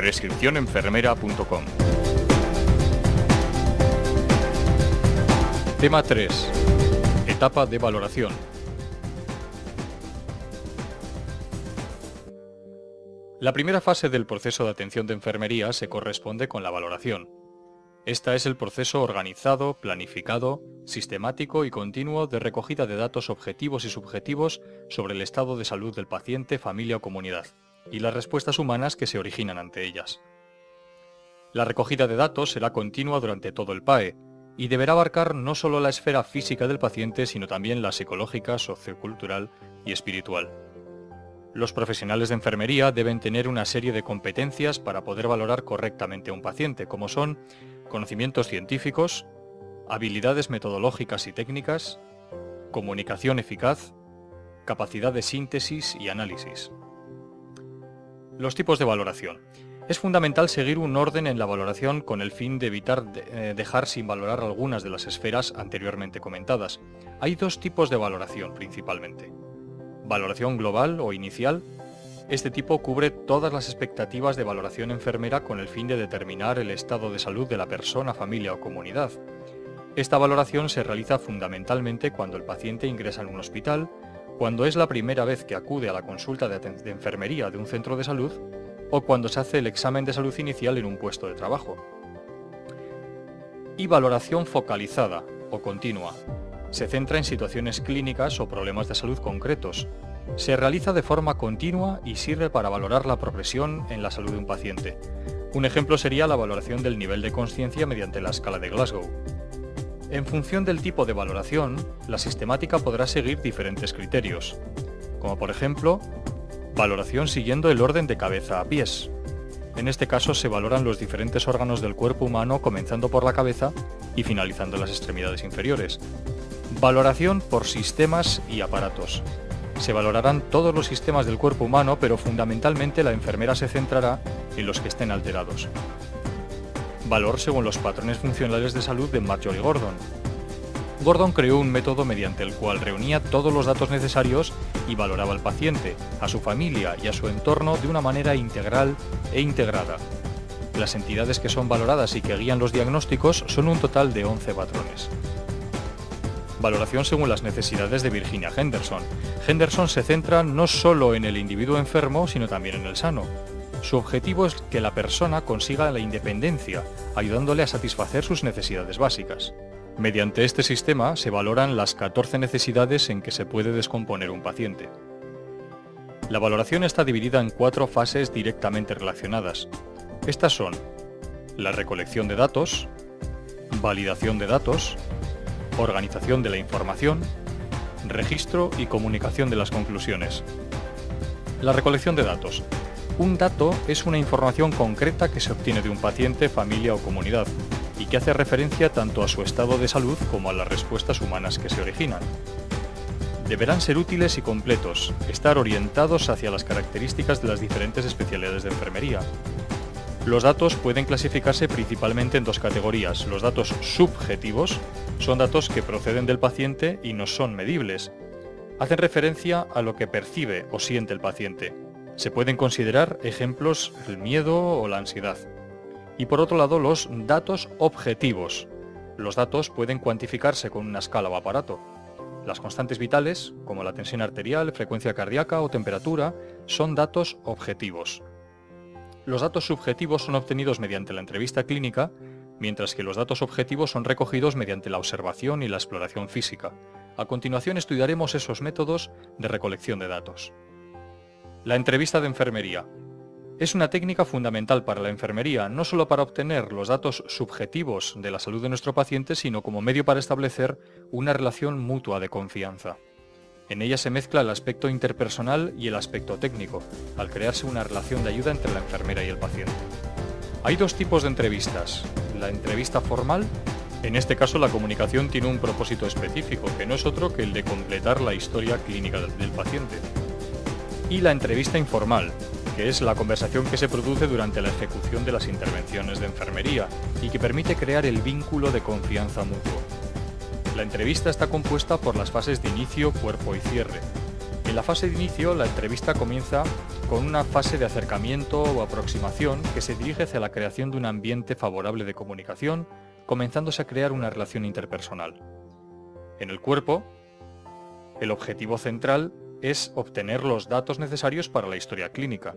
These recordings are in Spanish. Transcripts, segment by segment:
prescripcionenfermera.com. Tema 3. Etapa de valoración. La primera fase del proceso de atención de enfermería se corresponde con la valoración. Esta es el proceso organizado, planificado, sistemático y continuo de recogida de datos objetivos y subjetivos sobre el estado de salud del paciente, familia o comunidad, y las respuestas humanas que se originan ante ellas. La recogida de datos será continua durante todo el PAE, y deberá abarcar no solo la esfera física del paciente, sino también la psicológica, sociocultural y espiritual. Los profesionales de enfermería deben tener una serie de competencias para poder valorar correctamente a un paciente, como son conocimientos científicos, habilidades metodológicas y técnicas, comunicación eficaz, capacidad de síntesis y análisis. Los tipos de valoración. Es fundamental seguir un orden en la valoración con el fin de evitar dejar sin valorar algunas de las esferas anteriormente comentadas. Hay dos tipos de valoración principalmente. Valoración global o inicial. Este tipo cubre todas las expectativas de valoración enfermera con el fin de determinar el estado de salud de la persona, familia o comunidad. Esta valoración se realiza fundamentalmente cuando el paciente ingresa en un hospital, cuando es la primera vez que acude a la consulta de enfermería de un centro de salud o cuando se hace el examen de salud inicial en un puesto de trabajo. Y valoración focalizada o continua. Se centra en situaciones clínicas o problemas de salud concretos. Se realiza de forma continua y sirve para valorar la progresión en la salud de un paciente. Un ejemplo sería la valoración del nivel de consciencia mediante la escala de Glasgow. En función del tipo de valoración, la sistemática podrá seguir diferentes criterios, como por ejemplo, valoración siguiendo el orden de cabeza a pies. En este caso se valoran los diferentes órganos del cuerpo humano comenzando por la cabeza y finalizando en las extremidades inferiores. Valoración por sistemas y aparatos. Se valorarán todos los sistemas del cuerpo humano, pero fundamentalmente la enfermera se centrará en los que estén alterados. Valor según los patrones funcionales de salud de Marjorie Gordon. Gordon creó un método mediante el cual reunía todos los datos necesarios y valoraba al paciente, a su familia y a su entorno de una manera integral e integrada. Las entidades que son valoradas y que guían los diagnósticos son un total de 11 patrones. Valoración según las necesidades de Virginia Henderson. Henderson se centra no solo en el individuo enfermo, sino también en el sano. Su objetivo es que la persona consiga la independencia, ayudándole a satisfacer sus necesidades básicas. Mediante este sistema se valoran las 14 necesidades en que se puede descomponer un paciente. La valoración está dividida en 4 fases directamente relacionadas. Estas son la recolección de datos, validación de datos, organización de la información, registro y comunicación de las conclusiones. La recolección de datos. Un dato es una información concreta que se obtiene de un paciente, familia o comunidad y que hace referencia tanto a su estado de salud como a las respuestas humanas que se originan. Deberán ser útiles y completos, estar orientados hacia las características de las diferentes especialidades de enfermería. Los datos pueden clasificarse principalmente en 2 categorías. Los datos subjetivos son datos que proceden del paciente y no son medibles. Hacen referencia a lo que percibe o siente el paciente. Se pueden considerar ejemplos el miedo o la ansiedad. Y por otro lado, los datos objetivos. Los datos pueden cuantificarse con una escala o aparato. Las constantes vitales, como la tensión arterial, frecuencia cardíaca o temperatura, son datos objetivos. Los datos subjetivos son obtenidos mediante la entrevista clínica, mientras que los datos objetivos son recogidos mediante la observación y la exploración física. A continuación estudiaremos esos métodos de recolección de datos. La entrevista de enfermería. Es una técnica fundamental para la enfermería, no solo para obtener los datos subjetivos de la salud de nuestro paciente, sino como medio para establecer una relación mutua de confianza. En ella se mezcla el aspecto interpersonal y el aspecto técnico, al crearse una relación de ayuda entre la enfermera y el paciente. Hay 2 tipos de entrevistas. La entrevista formal. En este caso la comunicación tiene un propósito específico, que no es otro que el de completar la historia clínica del paciente. Y la entrevista informal, que es la conversación que se produce durante la ejecución de las intervenciones de enfermería y que permite crear el vínculo de confianza mutuo. La entrevista está compuesta por las fases de inicio, cuerpo y cierre. En la fase de inicio, la entrevista comienza con una fase de acercamiento o aproximación que se dirige hacia la creación de un ambiente favorable de comunicación, comenzándose a crear una relación interpersonal. En el cuerpo, el objetivo central es obtener los datos necesarios para la historia clínica.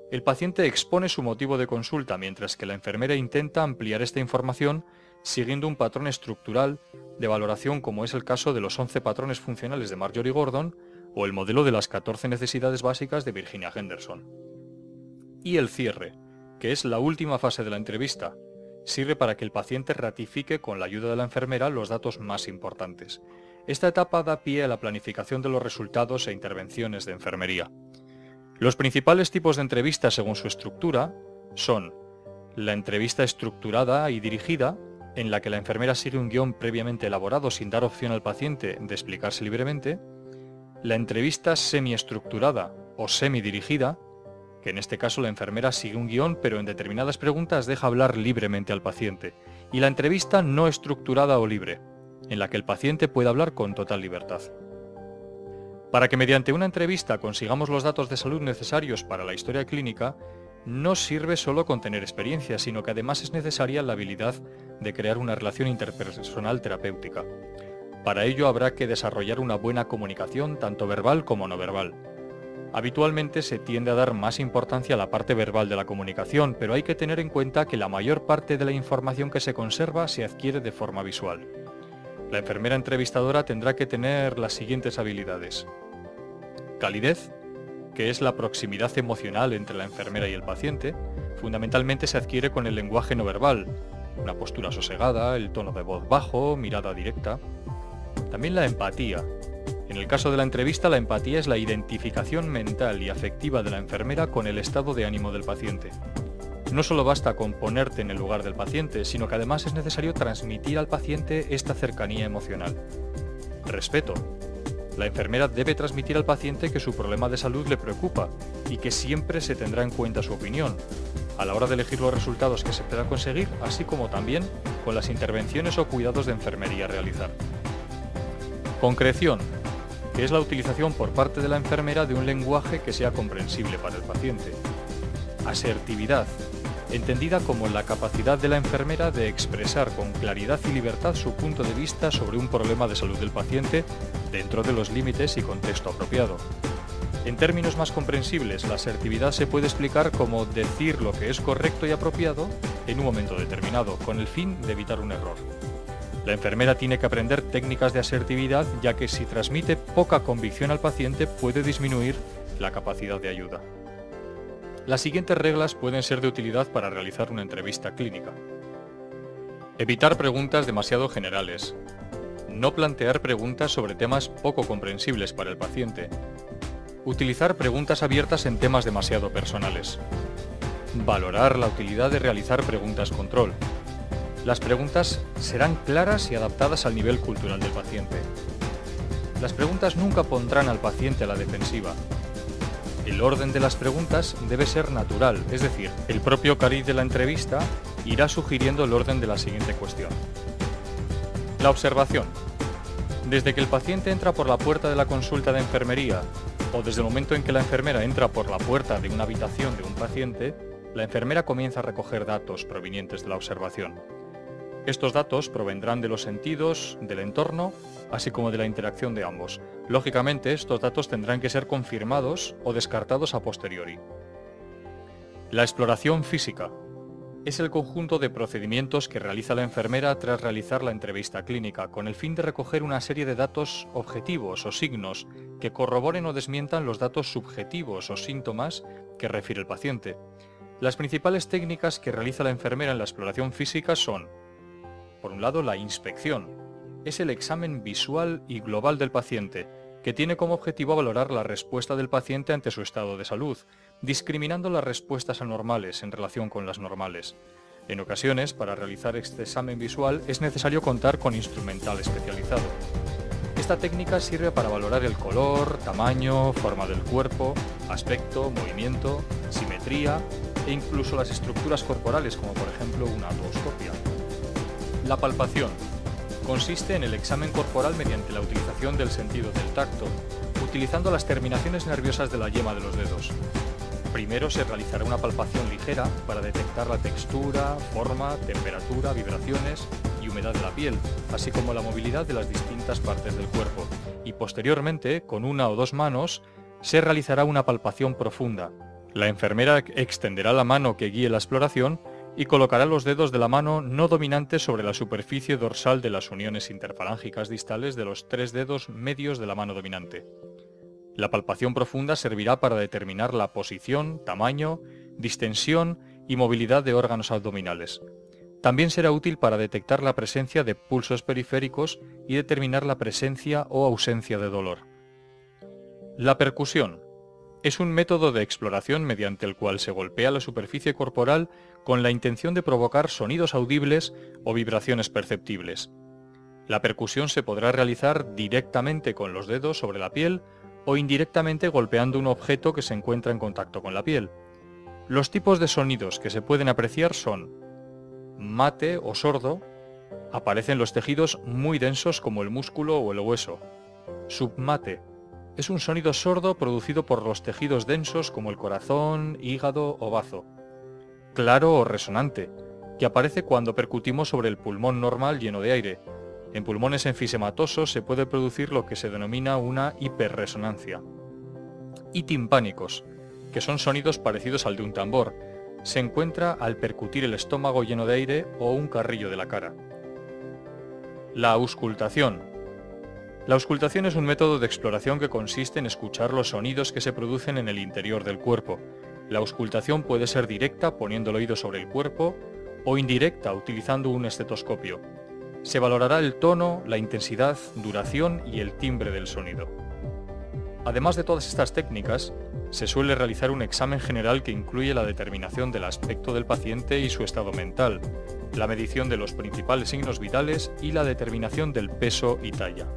El paciente expone su motivo de consulta mientras que la enfermera intenta ampliar esta información siguiendo un patrón estructural de valoración como es el caso de los 11 patrones funcionales de Marjorie Gordon o el modelo de las 14 necesidades básicas de Virginia Henderson. Y el cierre, que es la última fase de la entrevista, sirve para que el paciente ratifique con la ayuda de la enfermera los datos más importantes. Esta etapa da pie a la planificación de los resultados e intervenciones de enfermería. Los principales tipos de entrevistas según su estructura son la entrevista estructurada y dirigida, en la que la enfermera sigue un guión previamente elaborado sin dar opción al paciente de explicarse libremente, la entrevista semiestructurada o semidirigida, que en este caso la enfermera sigue un guión pero en determinadas preguntas deja hablar libremente al paciente, y la entrevista no estructurada o libre, en la que el paciente puede hablar con total libertad. Para que mediante una entrevista consigamos los datos de salud necesarios para la historia clínica, no sirve solo con tener experiencia, sino que además es necesaria la habilidad de crear una relación interpersonal terapéutica. Para ello habrá que desarrollar una buena comunicación, tanto verbal como no verbal. Habitualmente se tiende a dar más importancia a la parte verbal de la comunicación, pero hay que tener en cuenta que la mayor parte de la información que se conserva se adquiere de forma visual. La enfermera entrevistadora tendrá que tener las siguientes habilidades: calidez, que es la proximidad emocional entre la enfermera y el paciente, fundamentalmente se adquiere con el lenguaje no verbal, una postura sosegada, el tono de voz bajo, mirada directa. También la empatía. En el caso de la entrevista, la empatía es la identificación mental y afectiva de la enfermera con el estado de ánimo del paciente. No solo basta con ponerte en el lugar del paciente, sino que además es necesario transmitir al paciente esta cercanía emocional. Respeto. La enfermera debe transmitir al paciente que su problema de salud le preocupa y que siempre se tendrá en cuenta su opinión, a la hora de elegir los resultados que se puedan conseguir, así como también con las intervenciones o cuidados de enfermería a realizar. Concreción, que es la utilización por parte de la enfermera de un lenguaje que sea comprensible para el paciente. Asertividad, entendida como la capacidad de la enfermera de expresar con claridad y libertad su punto de vista sobre un problema de salud del paciente dentro de los límites y contexto apropiado. En términos más comprensibles, la asertividad se puede explicar como decir lo que es correcto y apropiado en un momento determinado, con el fin de evitar un error. La enfermera tiene que aprender técnicas de asertividad, ya que si transmite poca convicción al paciente puede disminuir la capacidad de ayuda. Las siguientes reglas pueden ser de utilidad para realizar una entrevista clínica. Evitar preguntas demasiado generales. No plantear preguntas sobre temas poco comprensibles para el paciente. Utilizar preguntas abiertas en temas demasiado personales. Valorar la utilidad de realizar preguntas control. Las preguntas serán claras y adaptadas al nivel cultural del paciente. Las preguntas nunca pondrán al paciente a la defensiva. El orden de las preguntas debe ser natural, es decir, el propio cariz de la entrevista irá sugiriendo el orden de la siguiente cuestión. La observación. Desde que el paciente entra por la puerta de la consulta de enfermería o desde el momento en que la enfermera entra por la puerta de una habitación de un paciente, la enfermera comienza a recoger datos provenientes de la observación. Estos datos provendrán de los sentidos, del entorno, así como de la interacción de ambos. Lógicamente, estos datos tendrán que ser confirmados o descartados a posteriori. La exploración física es el conjunto de procedimientos que realiza la enfermera tras realizar la entrevista clínica, con el fin de recoger una serie de datos objetivos o signos que corroboren o desmientan los datos subjetivos o síntomas que refiere el paciente. Las principales técnicas que realiza la enfermera en la exploración física son: por un lado, la inspección. Es el examen visual y global del paciente, que tiene como objetivo valorar la respuesta del paciente ante su estado de salud, discriminando las respuestas anormales en relación con las normales. En ocasiones, para realizar este examen visual es necesario contar con instrumental especializado. Esta técnica sirve para valorar el color, tamaño, forma del cuerpo, aspecto, movimiento, simetría e incluso las estructuras corporales, como por ejemplo una otoscopia. La palpación consiste en el examen corporal mediante la utilización del sentido del tacto, utilizando las terminaciones nerviosas de la yema de los dedos. Primero se realizará una palpación ligera para detectar la textura, forma, temperatura, vibraciones y humedad de la piel, así como la movilidad de las distintas partes del cuerpo. Y posteriormente, con una o dos manos, se realizará una palpación profunda. La enfermera extenderá la mano que guíe la exploración y colocará los dedos de la mano no dominante sobre la superficie dorsal de las uniones interfalángicas distales de los 3 dedos medios de la mano dominante. La palpación profunda servirá para determinar la posición, tamaño, distensión y movilidad de órganos abdominales. También será útil para detectar la presencia de pulsos periféricos y determinar la presencia o ausencia de dolor. La percusión es un método de exploración mediante el cual se golpea la superficie corporal con la intención de provocar sonidos audibles o vibraciones perceptibles. La percusión se podrá realizar directamente con los dedos sobre la piel o indirectamente golpeando un objeto que se encuentra en contacto con la piel. Los tipos de sonidos que se pueden apreciar son mate o sordo, aparecen los tejidos muy densos como el músculo o el hueso. Submate, es un sonido sordo producido por los tejidos densos como el corazón, hígado o bazo. Claro o resonante, que aparece cuando percutimos sobre el pulmón normal lleno de aire. En pulmones enfisematosos se puede producir lo que se denomina una hiperresonancia. Y timpánicos, que son sonidos parecidos al de un tambor. Se encuentra al percutir el estómago lleno de aire o un carrillo de la cara. La auscultación. La auscultación es un método de exploración que consiste en escuchar los sonidos que se producen en el interior del cuerpo. La auscultación puede ser directa poniendo el oído sobre el cuerpo o indirecta utilizando un estetoscopio. Se valorará el tono, la intensidad, duración y el timbre del sonido. Además de todas estas técnicas, se suele realizar un examen general que incluye la determinación del aspecto del paciente y su estado mental, la medición de los principales signos vitales y la determinación del peso y talla.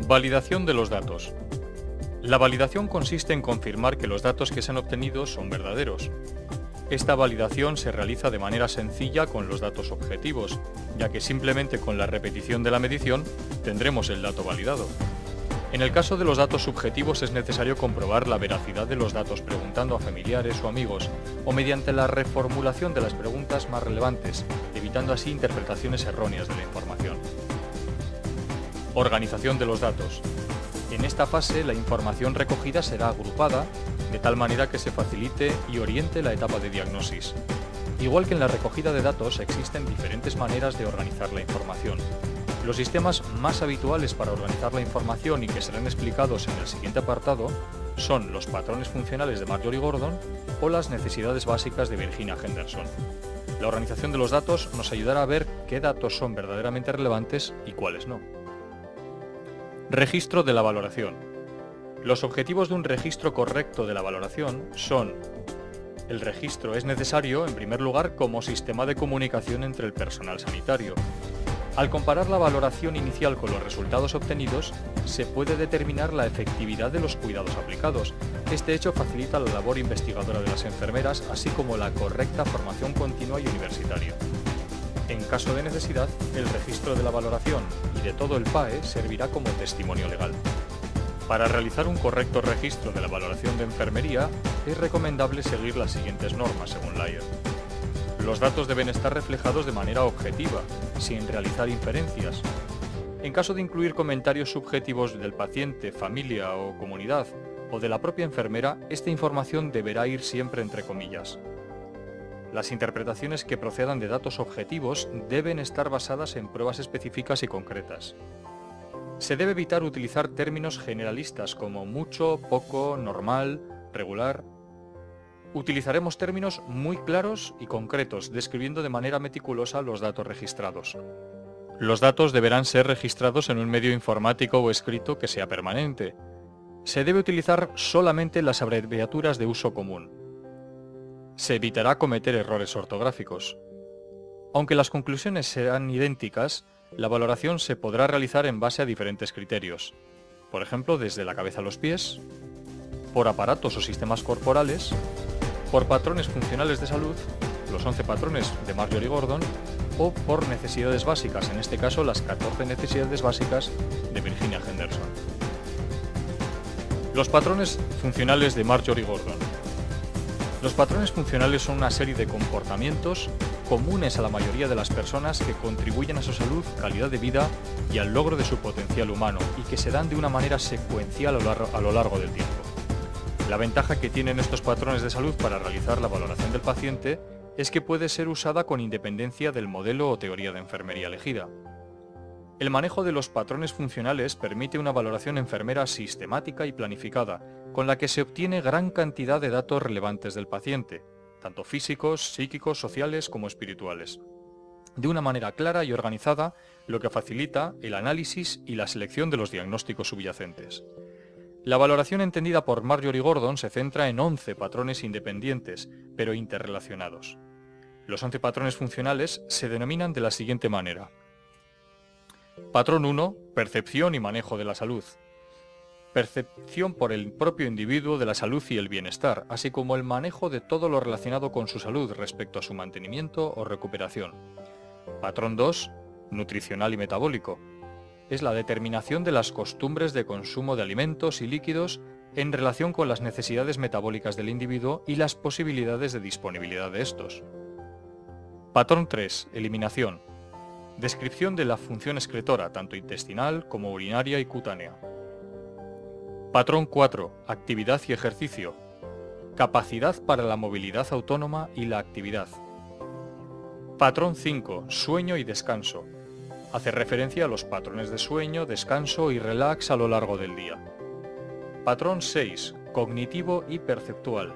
Validación de los datos. La validación consiste en confirmar que los datos que se han obtenido son verdaderos. Esta validación se realiza de manera sencilla con los datos objetivos, ya que simplemente con la repetición de la medición tendremos el dato validado. En el caso de los datos subjetivos es necesario comprobar la veracidad de los datos preguntando a familiares o amigos, o mediante la reformulación de las preguntas más relevantes, evitando así interpretaciones erróneas de la información. Organización de los datos. En esta fase la información recogida será agrupada de tal manera que se facilite y oriente la etapa de diagnosis. Igual que en la recogida de datos existen diferentes maneras de organizar la información. Los sistemas más habituales para organizar la información y que serán explicados en el siguiente apartado son los patrones funcionales de Marjorie Gordon o las necesidades básicas de Virginia Henderson. La organización de los datos nos ayudará a ver qué datos son verdaderamente relevantes y cuáles no. Registro de la valoración. Los objetivos de un registro correcto de la valoración son: el registro es necesario, en primer lugar, como sistema de comunicación entre el personal sanitario. Al comparar la valoración inicial con los resultados obtenidos, se puede determinar la efectividad de los cuidados aplicados. Este hecho facilita la labor investigadora de las enfermeras, así como la correcta formación continua y universitaria. En caso de necesidad, el registro de la valoración y de todo el PAE servirá como testimonio legal. Para realizar un correcto registro de la valoración de enfermería, es recomendable seguir las siguientes normas según Lyer. Los datos deben estar reflejados de manera objetiva, sin realizar inferencias. En caso de incluir comentarios subjetivos del paciente, familia o comunidad, o de la propia enfermera, esta información deberá ir siempre entre comillas. Las interpretaciones que procedan de datos objetivos deben estar basadas en pruebas específicas y concretas. Se debe evitar utilizar términos generalistas como mucho, poco, normal, regular. Utilizaremos términos muy claros y concretos, describiendo de manera meticulosa los datos registrados. Los datos deberán ser registrados en un medio informático o escrito que sea permanente. Se debe utilizar solamente las abreviaturas de uso común. Se evitará cometer errores ortográficos. Aunque las conclusiones serán idénticas, la valoración se podrá realizar en base a diferentes criterios. Por ejemplo, desde la cabeza a los pies, por aparatos o sistemas corporales, por patrones funcionales de salud, los 11 patrones de Marjorie Gordon, o por necesidades básicas, en este caso las 14 necesidades básicas de Virginia Henderson. Los patrones funcionales de Marjorie Gordon. Los patrones funcionales son una serie de comportamientos comunes a la mayoría de las personas que contribuyen a su salud, calidad de vida y al logro de su potencial humano, y que se dan de una manera secuencial a lo largo del tiempo. La ventaja que tienen estos patrones de salud para realizar la valoración del paciente es que puede ser usada con independencia del modelo o teoría de enfermería elegida. El manejo de los patrones funcionales permite una valoración enfermera sistemática y planificada, con la que se obtiene gran cantidad de datos relevantes del paciente, tanto físicos, psíquicos, sociales como espirituales, de una manera clara y organizada, lo que facilita el análisis y la selección de los diagnósticos subyacentes. La valoración entendida por Marjorie Gordon se centra en 11 patrones independientes, pero interrelacionados. Los 11 patrones funcionales se denominan de la siguiente manera. Patrón 1. Percepción y manejo de la salud. Percepción por el propio individuo de la salud y el bienestar, así como el manejo de todo lo relacionado con su salud respecto a su mantenimiento o recuperación. Patrón 2. Nutricional y metabólico. Es la determinación de las costumbres de consumo de alimentos y líquidos en relación con las necesidades metabólicas del individuo y las posibilidades de disponibilidad de estos. Patrón 3. Eliminación. Descripción de la función excretora, tanto intestinal como urinaria y cutánea. Patrón 4. Actividad y ejercicio. Capacidad para la movilidad autónoma y la actividad. Patrón 5. Sueño y descanso. Hace referencia a los patrones de sueño, descanso y relax a lo largo del día. Patrón 6. Cognitivo y perceptual.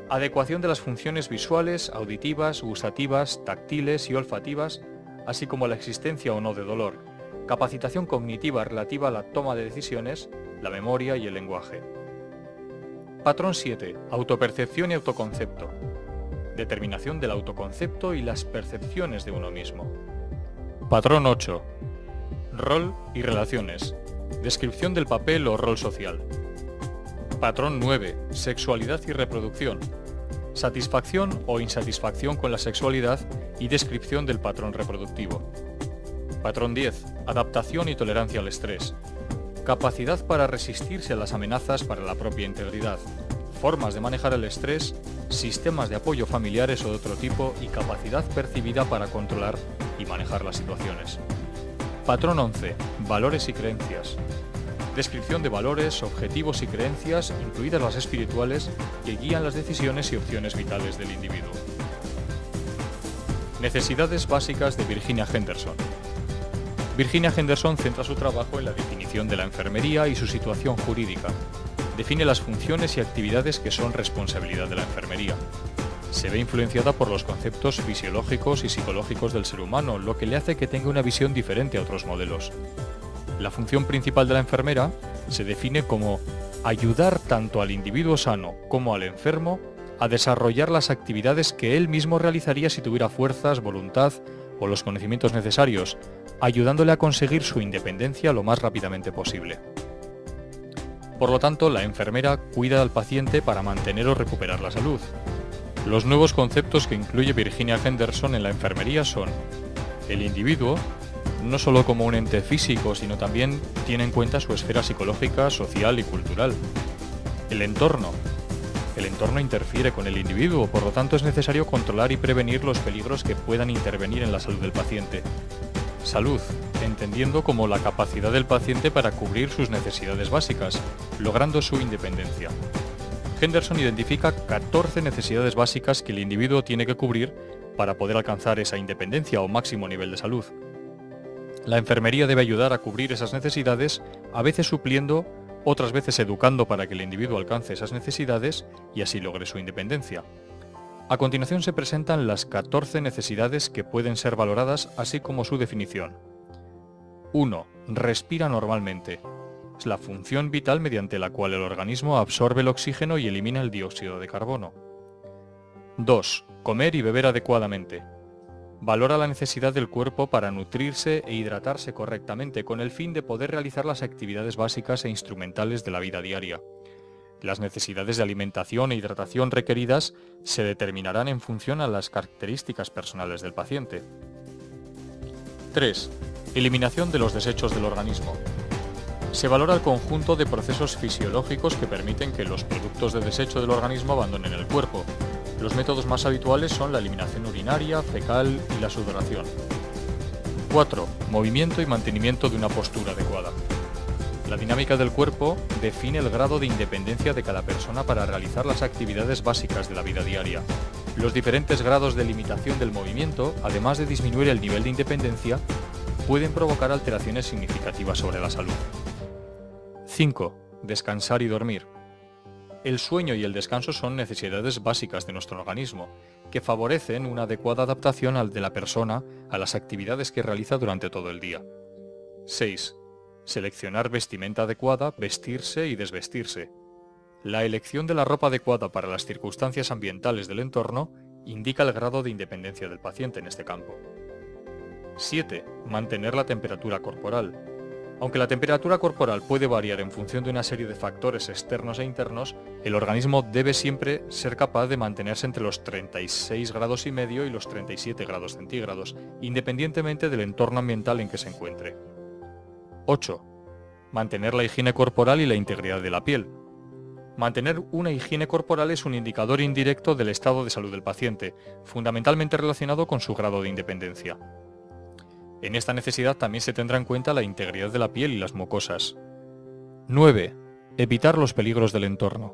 Adecuación de las funciones visuales, auditivas, gustativas, táctiles y olfativas, así como la existencia o no de dolor. Capacitación cognitiva relativa a la toma de decisiones, la memoria y el lenguaje. Patrón 7. Autopercepción y autoconcepto. Determinación del autoconcepto y las percepciones de uno mismo. Patrón 8. Rol y relaciones. Descripción del papel o rol social. Patrón 9. Sexualidad y reproducción. Satisfacción o insatisfacción con la sexualidad y descripción del patrón reproductivo. Patrón 10. Adaptación y tolerancia al estrés. Capacidad para resistirse a las amenazas para la propia integridad. Formas de manejar el estrés, sistemas de apoyo familiares o de otro tipo y capacidad percibida para controlar y manejar las situaciones. Patrón 11. Valores y creencias. Descripción de valores, objetivos y creencias, incluidas las espirituales, que guían las decisiones y opciones vitales del individuo. Necesidades básicas de Virginia Henderson. Virginia Henderson centra su trabajo en la definición de la enfermería y su situación jurídica. Define las funciones y actividades que son responsabilidad de la enfermería. Se ve influenciada por los conceptos fisiológicos y psicológicos del ser humano, lo que le hace que tenga una visión diferente a otros modelos. La función principal de la enfermera se define como ayudar tanto al individuo sano como al enfermo a desarrollar las actividades que él mismo realizaría si tuviera fuerzas, voluntad o los conocimientos necesarios, ayudándole a conseguir su independencia lo más rápidamente posible. Por lo tanto, la enfermera cuida al paciente para mantener o recuperar la salud. Los nuevos conceptos que incluye Virginia Henderson en la enfermería son el individuo, no solo como un ente físico, sino también tiene en cuenta su esfera psicológica, social y cultural. El entorno interfiere con el individuo, por lo tanto es necesario controlar y prevenir los peligros que puedan intervenir en la salud del paciente. Salud, entendiendo como la capacidad del paciente para cubrir sus necesidades básicas, logrando su independencia. Henderson identifica 14 necesidades básicas que el individuo tiene que cubrir para poder alcanzar esa independencia o máximo nivel de salud. La enfermería debe ayudar a cubrir esas necesidades, a veces supliendo, otras veces educando para que el individuo alcance esas necesidades y así logre su independencia. A continuación se presentan las 14 necesidades que pueden ser valoradas, así como su definición. 1. Respira normalmente. Es la función vital mediante la cual el organismo absorbe el oxígeno y elimina el dióxido de carbono. 2. Comer y beber adecuadamente. Valora la necesidad del cuerpo para nutrirse e hidratarse correctamente con el fin de poder realizar las actividades básicas e instrumentales de la vida diaria. Las necesidades de alimentación e hidratación requeridas se determinarán en función a las características personales del paciente. 3. Eliminación de los desechos del organismo. Se valora el conjunto de procesos fisiológicos que permiten que los productos de desecho del organismo abandonen el cuerpo. Los métodos más habituales son la eliminación urinaria, fecal y la sudoración. 4. Movimiento y mantenimiento de una postura adecuada. La dinámica del cuerpo define el grado de independencia de cada persona para realizar las actividades básicas de la vida diaria. Los diferentes grados de limitación del movimiento, además de disminuir el nivel de independencia, pueden provocar alteraciones significativas sobre la salud. 5. Descansar y dormir. El sueño y el descanso son necesidades básicas de nuestro organismo, que favorecen una adecuada adaptación de la persona a las actividades que realiza durante todo el día. 6. Seleccionar vestimenta adecuada, vestirse y desvestirse. La elección de la ropa adecuada para las circunstancias ambientales del entorno indica el grado de independencia del paciente en este campo. 7. Mantener la temperatura corporal. Aunque la temperatura corporal puede variar en función de una serie de factores externos e internos, el organismo debe siempre ser capaz de mantenerse entre los 36 grados y medio y los 37 grados centígrados, independientemente del entorno ambiental en que se encuentre. 8. Mantener la higiene corporal y la integridad de la piel. Mantener una higiene corporal es un indicador indirecto del estado de salud del paciente, fundamentalmente relacionado con su grado de independencia. En esta necesidad también se tendrá en cuenta la integridad de la piel y las mucosas. 9. Evitar los peligros del entorno.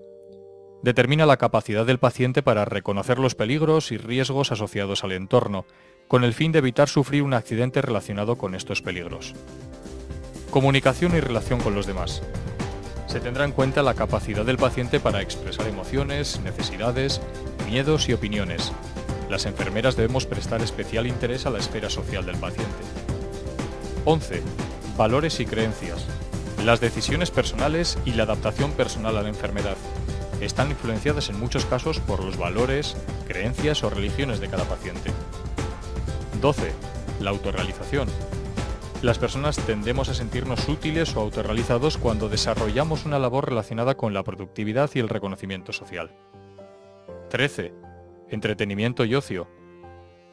Determina la capacidad del paciente para reconocer los peligros y riesgos asociados al entorno, con el fin de evitar sufrir un accidente relacionado con estos peligros. Comunicación y relación con los demás. Se tendrá en cuenta la capacidad del paciente para expresar emociones, necesidades, miedos y opiniones. Las enfermeras debemos prestar especial interés a la esfera social del paciente. 11. Valores y creencias. Las decisiones personales y la adaptación personal a la enfermedad están influenciadas en muchos casos por los valores, creencias o religiones de cada paciente. 12. La autorrealización. Las personas tendemos a sentirnos útiles o autorrealizados cuando desarrollamos una labor relacionada con la productividad y el reconocimiento social. 13. Entretenimiento y ocio.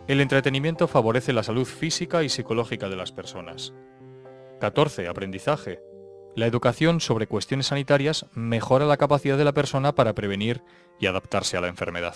El entretenimiento favorece la salud física y psicológica de las personas. 14. Aprendizaje. La educación sobre cuestiones sanitarias mejora la capacidad de la persona para prevenir y adaptarse a la enfermedad.